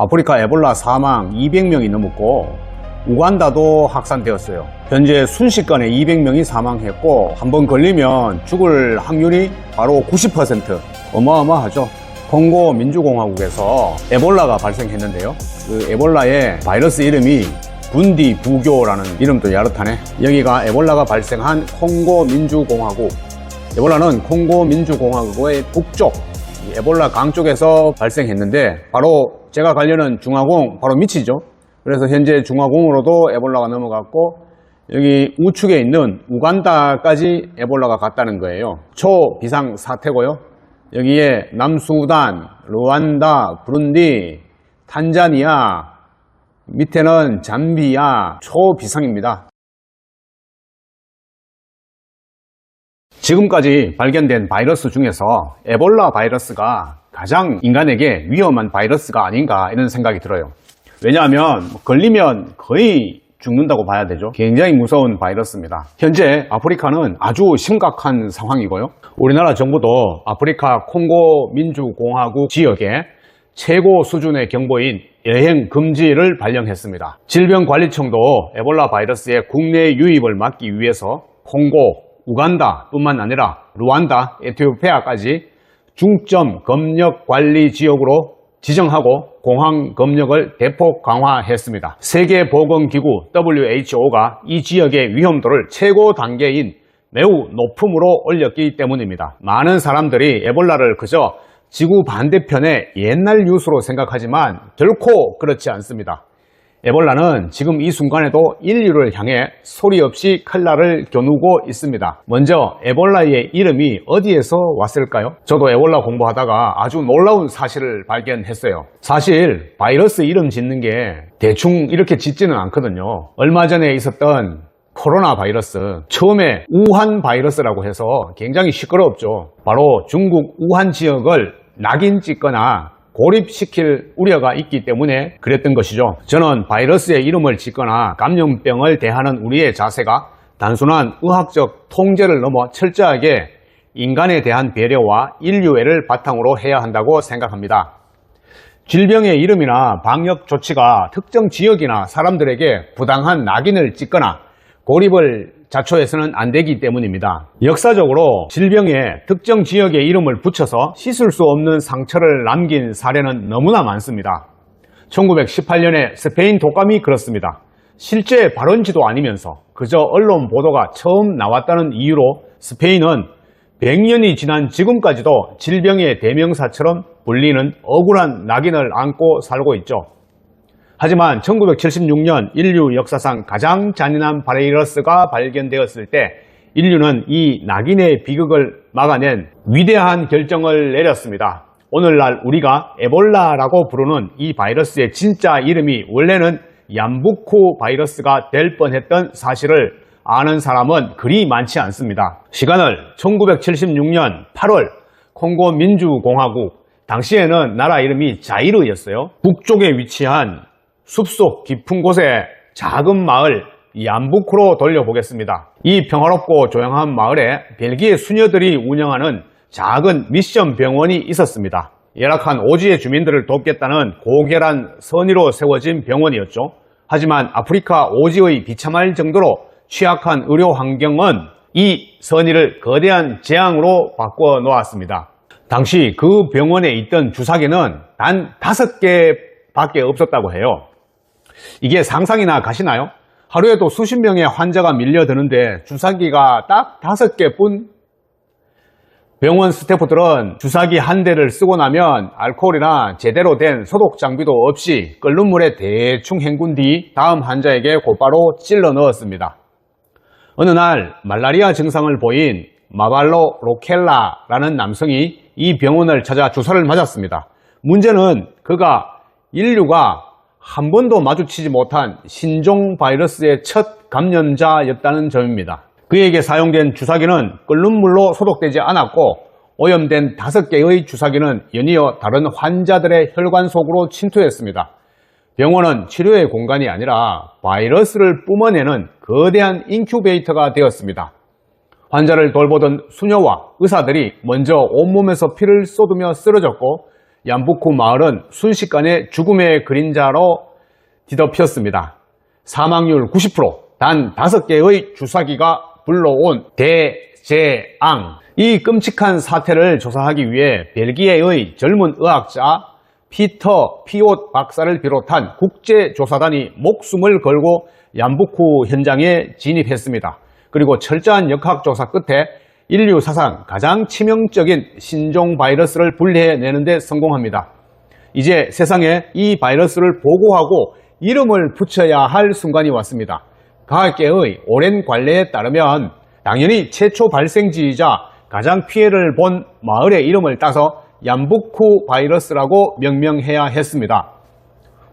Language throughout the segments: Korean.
아프리카 에볼라 사망 200명이 넘었고 우간다도 확산되었어요. 현재 순식간에 200명이 사망했고 한 번 걸리면 죽을 확률이 바로 90%. 어마어마하죠. 콩고 민주공화국에서 에볼라가 발생했는데요. 그 에볼라의 바이러스 이름이 분디부교라는 이름도 야릇하네. 여기가 에볼라가 발생한 콩고 민주공화국. 에볼라는 콩고 민주공화국의 북쪽 에볼라 강 쪽에서 발생했는데 바로 제가 관련한 중화공 바로 밑이죠. 그래서 현재 중화공으로도 에볼라가 넘어갔고 여기 우측에 있는 우간다까지 에볼라가 갔다는 거예요. 초비상 사태고요. 여기에 남수단, 루안다, 부룬디, 탄자니아, 밑에는 잠비아 초비상입니다. 지금까지 발견된 바이러스 중에서 에볼라 바이러스가 가장 인간에게 위험한 바이러스가 아닌가 이런 생각이 들어요. 왜냐하면 걸리면 거의 죽는다고 봐야 되죠. 굉장히 무서운 바이러스입니다. 현재 아프리카는 아주 심각한 상황이고요. 우리나라 정부도 아프리카 콩고 민주공화국 지역에 최고 수준의 경보인 여행 금지를 발령했습니다. 질병관리청도 에볼라 바이러스의 국내 유입을 막기 위해서 콩고, 우간다 뿐만 아니라 루안다, 에티오피아까지 중점 검역 관리 지역으로 지정하고 공항 검역을 대폭 강화했습니다. 세계보건기구 WHO가 이 지역의 위험도를 최고 단계인 매우 높음으로 올렸기 때문입니다. 많은 사람들이 에볼라를 그저 지구 반대편의 옛날 뉴스로 생각하지만 결코 그렇지 않습니다. 에볼라는 지금 이 순간에도 인류를 향해 소리 없이 칼날을 겨누고 있습니다. 먼저 에볼라의 이름이 어디에서 왔을까요? 저도 에볼라 공부하다가 아주 놀라운 사실을 발견했어요. 사실 바이러스 이름 짓는 게 대충 이렇게 짓지는 않거든요. 얼마 전에 있었던 코로나 바이러스, 처음에 우한 바이러스라고 해서 굉장히 시끄럽죠. 바로 중국 우한 지역을 낙인 찍거나 고립시킬 우려가 있기 때문에 그랬던 것이죠. 저는 바이러스의 이름을 짓거나 감염병을 대하는 우리의 자세가 단순한 의학적 통제를 넘어 철저하게 인간에 대한 배려와 인류애를 바탕으로 해야 한다고 생각합니다. 질병의 이름이나 방역 조치가 특정 지역이나 사람들에게 부당한 낙인을 찍거나 고립을 자초해서는 안 되기 때문입니다. 역사적으로 질병에 특정 지역의 이름을 붙여서 씻을 수 없는 상처를 남긴 사례는 너무나 많습니다. 1918년에 스페인 독감이 그렇습니다. 실제 발원지도 아니면서 그저 언론 보도가 처음 나왔다는 이유로 스페인은 100년이 지난 지금까지도 질병의 대명사처럼 불리는 억울한 낙인을 안고 살고 있죠. 하지만 1976년 인류 역사상 가장 잔인한 바이러스가 발견되었을 때 인류는 이 낙인의 비극을 막아낸 위대한 결정을 내렸습니다. 오늘날 우리가 에볼라라고 부르는 이 바이러스의 진짜 이름이 원래는 얌부쿠 바이러스가 될 뻔했던 사실을 아는 사람은 그리 많지 않습니다. 시간을 1976년 8월 콩고 민주공화국, 당시에는 나라 이름이 자이르였어요. 북쪽에 위치한 숲속 깊은 곳의 작은 마을 얌부쿠로 돌려보겠습니다. 이 평화롭고 조용한 마을에 벨기에 수녀들이 운영하는 작은 미션 병원이 있었습니다. 열악한 오지의 주민들을 돕겠다는 고결한 선의로 세워진 병원이었죠. 하지만 아프리카 오지의 비참할 정도로 취약한 의료 환경은 이 선의를 거대한 재앙으로 바꿔 놓았습니다. 당시 그 병원에 있던 주사기는 단 5개밖에 없었다고 해요. 이게 상상이나 가시나요? 하루에도 수십 명의 환자가 밀려드는데 주사기가 딱 5개뿐? 병원 스태프들은 주사기 한 대를 쓰고 나면 알코올이나 제대로 된 소독 장비도 없이 끓는 물에 대충 헹군 뒤 다음 환자에게 곧바로 찔러 넣었습니다. 어느 날 말라리아 증상을 보인 마발로 로켈라라는 남성이 이 병원을 찾아 주사를 맞았습니다. 문제는 그가 인류가 한 번도 마주치지 못한 신종 바이러스의 첫 감염자였다는 점입니다. 그에게 사용된 주사기는 끓는 물로 소독되지 않았고 오염된 5개의 주사기는 연이어 다른 환자들의 혈관 속으로 침투했습니다. 병원은 치료의 공간이 아니라 바이러스를 뿜어내는 거대한 인큐베이터가 되었습니다. 환자를 돌보던 수녀와 의사들이 먼저 온몸에서 피를 쏟으며 쓰러졌고 얌부쿠 마을은 순식간에 죽음의 그림자로 뒤덮였습니다. 사망률 90%, 단 5개의 주사기가 불러온 대재앙. 이 끔찍한 사태를 조사하기 위해 벨기에의 젊은 의학자 피터 피옷 박사를 비롯한 국제조사단이 목숨을 걸고 얌부쿠 현장에 진입했습니다. 그리고 철저한 역학조사 끝에 인류 사상 가장 치명적인 신종 바이러스를 분리해내는 데 성공합니다. 이제 세상에 이 바이러스를 보고하고 이름을 붙여야 할 순간이 왔습니다. 과학계의 오랜 관례에 따르면 당연히 최초 발생지이자 가장 피해를 본 마을의 이름을 따서 얌부쿠 바이러스라고 명명해야 했습니다.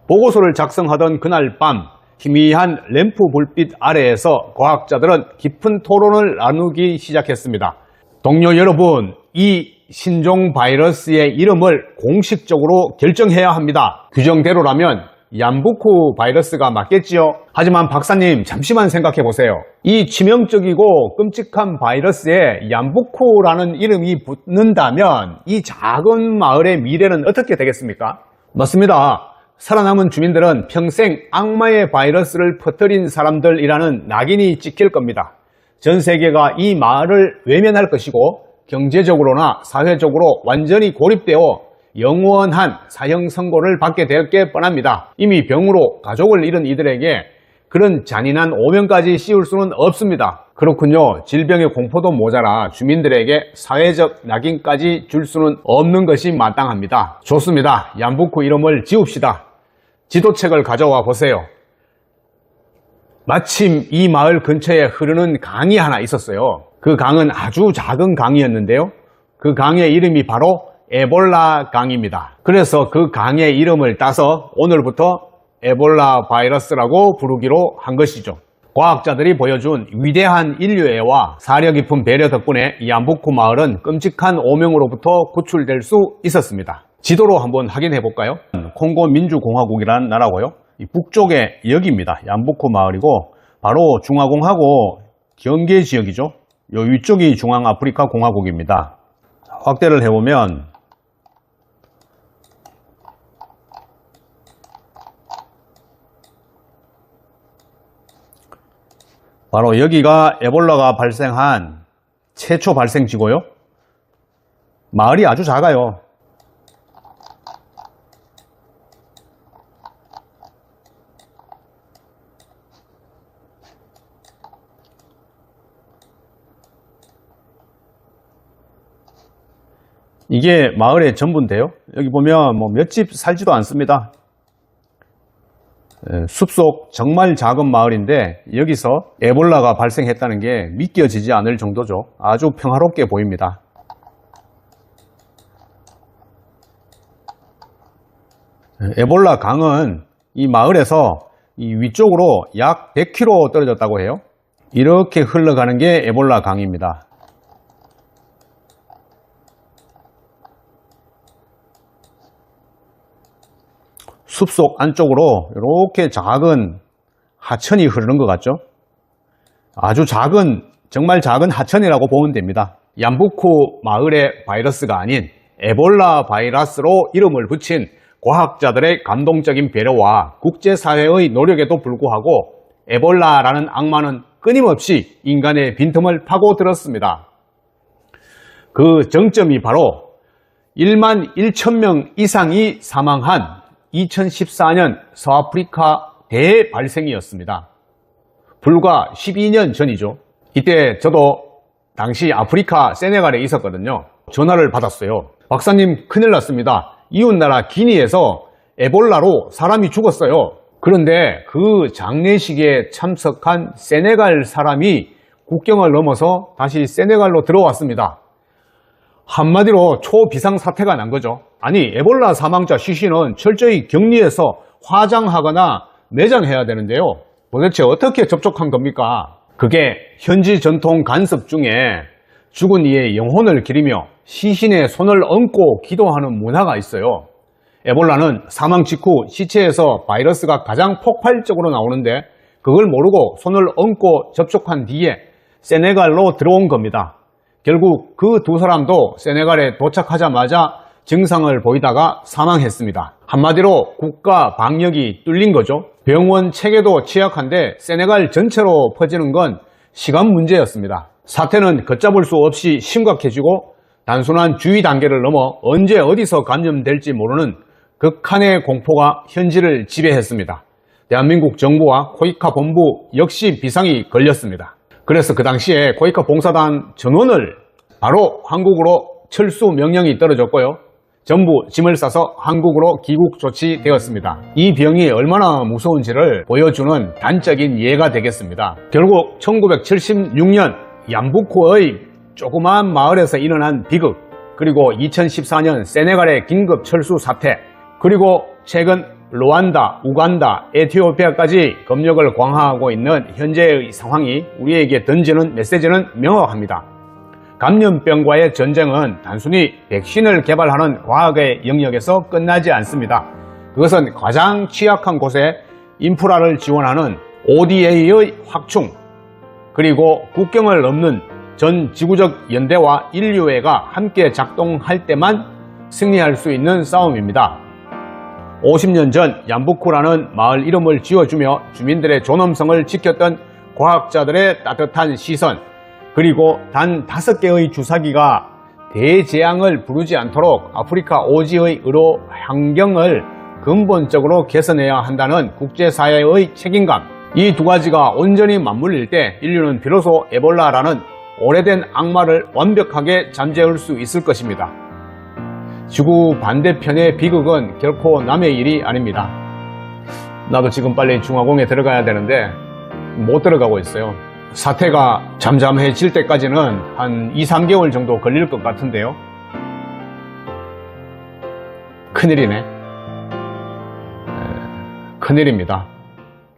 보고서를 작성하던 그날 밤 희미한 램프 불빛 아래에서 과학자들은 깊은 토론을 나누기 시작했습니다. 동료 여러분, 이 신종 바이러스의 이름을 공식적으로 결정해야 합니다. 규정대로라면 얌부쿠 바이러스가 맞겠지요? 하지만 박사님, 잠시만 생각해 보세요. 이 치명적이고 끔찍한 바이러스에 얌부쿠라는 이름이 붙는다면 이 작은 마을의 미래는 어떻게 되겠습니까? 맞습니다. 살아남은 주민들은 평생 악마의 바이러스를 퍼뜨린 사람들이라는 낙인이 찍힐 겁니다. 전 세계가 이 마을을 외면할 것이고 경제적으로나 사회적으로 완전히 고립되어 영원한 사형 선고를 받게 될 게 뻔합니다. 이미 병으로 가족을 잃은 이들에게 그런 잔인한 오명까지 씌울 수는 없습니다. 그렇군요. 질병의 공포도 모자라 주민들에게 사회적 낙인까지 줄 수는 없는 것이 마땅합니다. 좋습니다. 얌부쿠 이름을 지웁시다. 지도책을 가져와 보세요. 마침 이 마을 근처에 흐르는 강이 하나 있었어요. 그 강은 아주 작은 강이었는데요. 그 강의 이름이 바로 에볼라 강입니다. 그래서 그 강의 이름을 따서 오늘부터 에볼라 바이러스라고 부르기로 한 것이죠. 과학자들이 보여준 위대한 인류애와 사려 깊은 배려 덕분에 이 얌부쿠 마을은 끔찍한 오명으로부터 구출될 수 있었습니다. 지도로 한번 확인해 볼까요? 콩고 민주공화국이라는 나라고요. 이 북쪽에 여기입니다. 얌부쿠 마을이고 바로 중화공하고 경계 지역이죠. 요 위쪽이 중앙아프리카 공화국입니다. 확대를 해보면 바로 여기가 에볼라가 발생한 최초 발생지고요. 마을이 아주 작아요. 이게 마을의 전부인데요. 여기 보면 몇 집 살지도 않습니다. 숲속 정말 작은 마을인데 여기서 에볼라가 발생했다는 게 믿겨지지 않을 정도죠. 아주 평화롭게 보입니다. 에볼라 강은 이 마을에서 이 위쪽으로 약 100km 떨어졌다고 해요. 이렇게 흘러가는 게 에볼라 강입니다. 숲속 안쪽으로 이렇게 작은 하천이 흐르는 것 같죠? 아주 작은, 정말 작은 하천이라고 보면 됩니다. 얌부쿠 마을의 바이러스가 아닌 에볼라 바이러스로 이름을 붙인 과학자들의 감동적인 배려와 국제사회의 노력에도 불구하고 에볼라라는 악마는 끊임없이 인간의 빈틈을 파고들었습니다. 그 정점이 바로 1만 1천 명 이상이 사망한 2014년 서아프리카 대발생이었습니다. 불과 12년 전이죠. 이때 저도 당시 아프리카 세네갈에 있었거든요. 전화를 받았어요. 박사님, 큰일 났습니다. 이웃나라 기니에서 에볼라로 사람이 죽었어요. 그런데 그 장례식에 참석한 세네갈 사람이 국경을 넘어서 다시 세네갈로 들어왔습니다. 한마디로 초비상사태가 난 거죠. 아니, 에볼라 사망자 시신은 철저히 격리해서 화장하거나 매장해야 되는데요. 도대체 어떻게 접촉한 겁니까? 그게 현지 전통 간섭 중에 죽은 이의 영혼을 기리며 시신에 손을 얹고 기도하는 문화가 있어요. 에볼라는 사망 직후 시체에서 바이러스가 가장 폭발적으로 나오는데 그걸 모르고 손을 얹고 접촉한 뒤에 세네갈로 들어온 겁니다. 결국 그 두 사람도 세네갈에 도착하자마자 증상을 보이다가 사망했습니다. 한마디로 국가 방역이 뚫린 거죠. 병원 체계도 취약한데 세네갈 전체로 퍼지는 건 시간 문제였습니다. 사태는 걷잡을 수 없이 심각해지고 단순한 주의 단계를 넘어 언제 어디서 감염될지 모르는 극한의 공포가 현지를 지배했습니다. 대한민국 정부와 코이카 본부 역시 비상이 걸렸습니다. 그래서 그 당시에 코이카 봉사단 전원을 바로 한국으로 철수 명령이 떨어졌고요. 전부 짐을 싸서 한국으로 귀국 조치되었습니다. 이 병이 얼마나 무서운지를 보여주는 단적인 예가 되겠습니다. 결국 1976년 얌부쿠의 조그마한 마을에서 일어난 비극, 그리고 2014년 세네갈의 긴급 철수 사태, 그리고 최근 루안다, 우간다, 에티오피아까지 검역을 강화하고 있는 현재의 상황이 우리에게 던지는 메시지는 명확합니다. 감염병과의 전쟁은 단순히 백신을 개발하는 과학의 영역에서 끝나지 않습니다. 그것은 가장 취약한 곳에 인프라를 지원하는 ODA의 확충, 그리고 국경을 넘는 전 지구적 연대와 인류애가 함께 작동할 때만 승리할 수 있는 싸움입니다. 50년 전 얌부쿠라는 마을 이름을 지어주며 주민들의 존엄성을 지켰던 과학자들의 따뜻한 시선, 그리고 단 5개의 주사기가 대재앙을 부르지 않도록 아프리카 오지의 의료 환경을 근본적으로 개선해야 한다는 국제사회의 책임감, 이 두 가지가 온전히 맞물릴 때 인류는 비로소 에볼라라는 오래된 악마를 완벽하게 잠재울 수 있을 것입니다. 지구 반대편의 비극은 결코 남의 일이 아닙니다. 나도 지금 빨리 중화공에 들어가야 되는데 못 들어가고 있어요. 사태가 잠잠해질 때까지는 한 2-3개월 정도 걸릴 것 같은데요. 큰일이네. 큰일입니다.